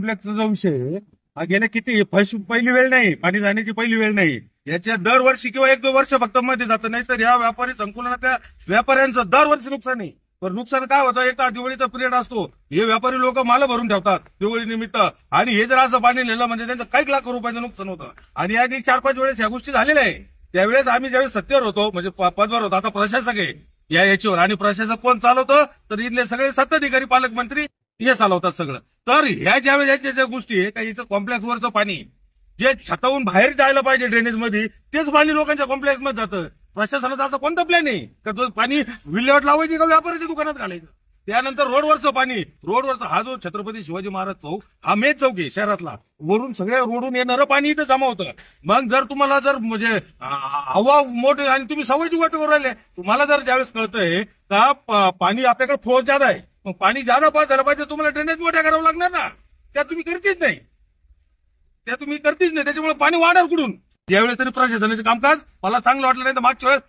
कॉम्प्लेक्सचा जो विषय आहे, हा गेल्या किती पहिली वेळ नाही, पाणी जाण्याची पहिली वेळ नाही. याच्या दरवर्षी किंवा 1-2 वर्ष फक्त मध्ये जातं, नाही तर या व्यापारी संकुलातल्या व्यापाऱ्यांचं दरवर्षी नुकसान आहे. पण नुकसान काय होतं, एक दिवाळीचा पिरियड असतो, हे व्यापारी लोक माल भरून ठेवतात दिवाळी निमित्त, आणि हे जर असं पाणी नेलं म्हणजे त्यांचं काही लाख रुपयाचं नुकसान होतं. आणि आधी 4-5 वेळेस ह्या गोष्टी झालेल्या आहे. त्यावेळेस आम्ही ज्यावेळेस सत्तेवर होतो, म्हणजे पदवर होतो, आता प्रशासक आहे याच्यावर, आणि प्रशासक कोण चालवतं, तर इथले सगळे सत्ताधिकारी पालकमंत्री हे चालवतात सगळं. तर ह्या ज्यावेळेस ज्या गोष्टी आहे, काही कॉम्प्लेक्सवरचं पाणी जे छतावून बाहेर जायला पाहिजे ड्रेनेज मध्ये, तेच पाणी लोकांच्या कॉम्प्लेक्स मध्ये जातं. प्रशासनाचा असं कोणता प्लॅन आहे का तो पाणी विल्हेवाट लावायची का व्यापाऱ्याच्या दुकानात घालायचं? त्यानंतर रोडवरचं पाणी, रोडवरचा हा जो छत्रपती शिवाजी महाराज चौक, हा मेन चौक आहे शहरातला, वरून सगळ्या रोडून येणारं पाणी इथं जमा होतं. मग जर तुम्हाला जर म्हणजे हवा मोठे आणि तुम्ही सवयची वाटेवर राहिले, तुम्हाला जर ज्यावेळेस कळतंय का पाणी आपल्याकडे फ्लो ज्यादा आहे, मग पाणी ज्यादा पास झालं पाहिजे, तुम्हाला ड्रेनेज मोठ्या करावं लागणार ना. त्या तुम्ही करतीच नाही, त्याच्यामुळे पाणी वाढणार कुठून? ज्यावेळेस तरी प्रशासनाचे कामकाज मला चांगलं वाटलं नाही, तर मागच्या वेळेस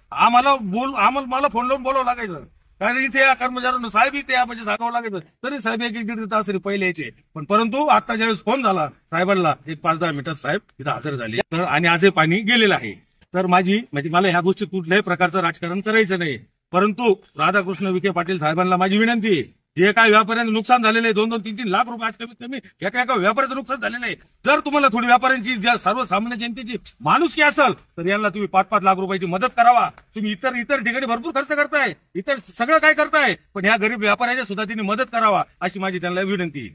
मला फोन लावून बोलावं लागायचं, कारण इथे या कर्मचाऱ्यांना साहेब इथे म्हणजे सांगावं लागायचं. तरी साहेब 1-1-1.5 तास पहिले यायचे. पण परंतु आता ज्यावेळेस फोन झाला साहेबांना, एक 5-10 मिनिटात साहेब इथं हजर झाले, तर आणि आज हे पाणी गेलेलं आहे. तर म्हणजे मला ह्या गोष्टी कुठल्याही प्रकारचं राजकारण करायचं नाही. परंतु राधाकृष्ण विखे पाटील साहेबांना माझी विनंती आहे, जे काय व्यापाऱ्यांचं नुकसान झालेलं आहे, 2-3 लाख रुपये आज कमीत कमी एका व्यापाऱ्याचं नुकसान झालेलं आहे. जर तुम्हाला थोडी व्यापाऱ्यांची ज्या सर्वसामान्य जनतेची माणुसकी असेल, तर यांना तुम्ही 5-5 लाख रुपयाची मदत करावा. तुम्ही इतर ठिकाणी भरपूर खर्च करताय, इतर सगळं काय करताय, पण ह्या गरीब व्यापाऱ्याच्या सुद्धा त्यांनी मदत करावा, अशी माझी त्यांना विनंती आहे.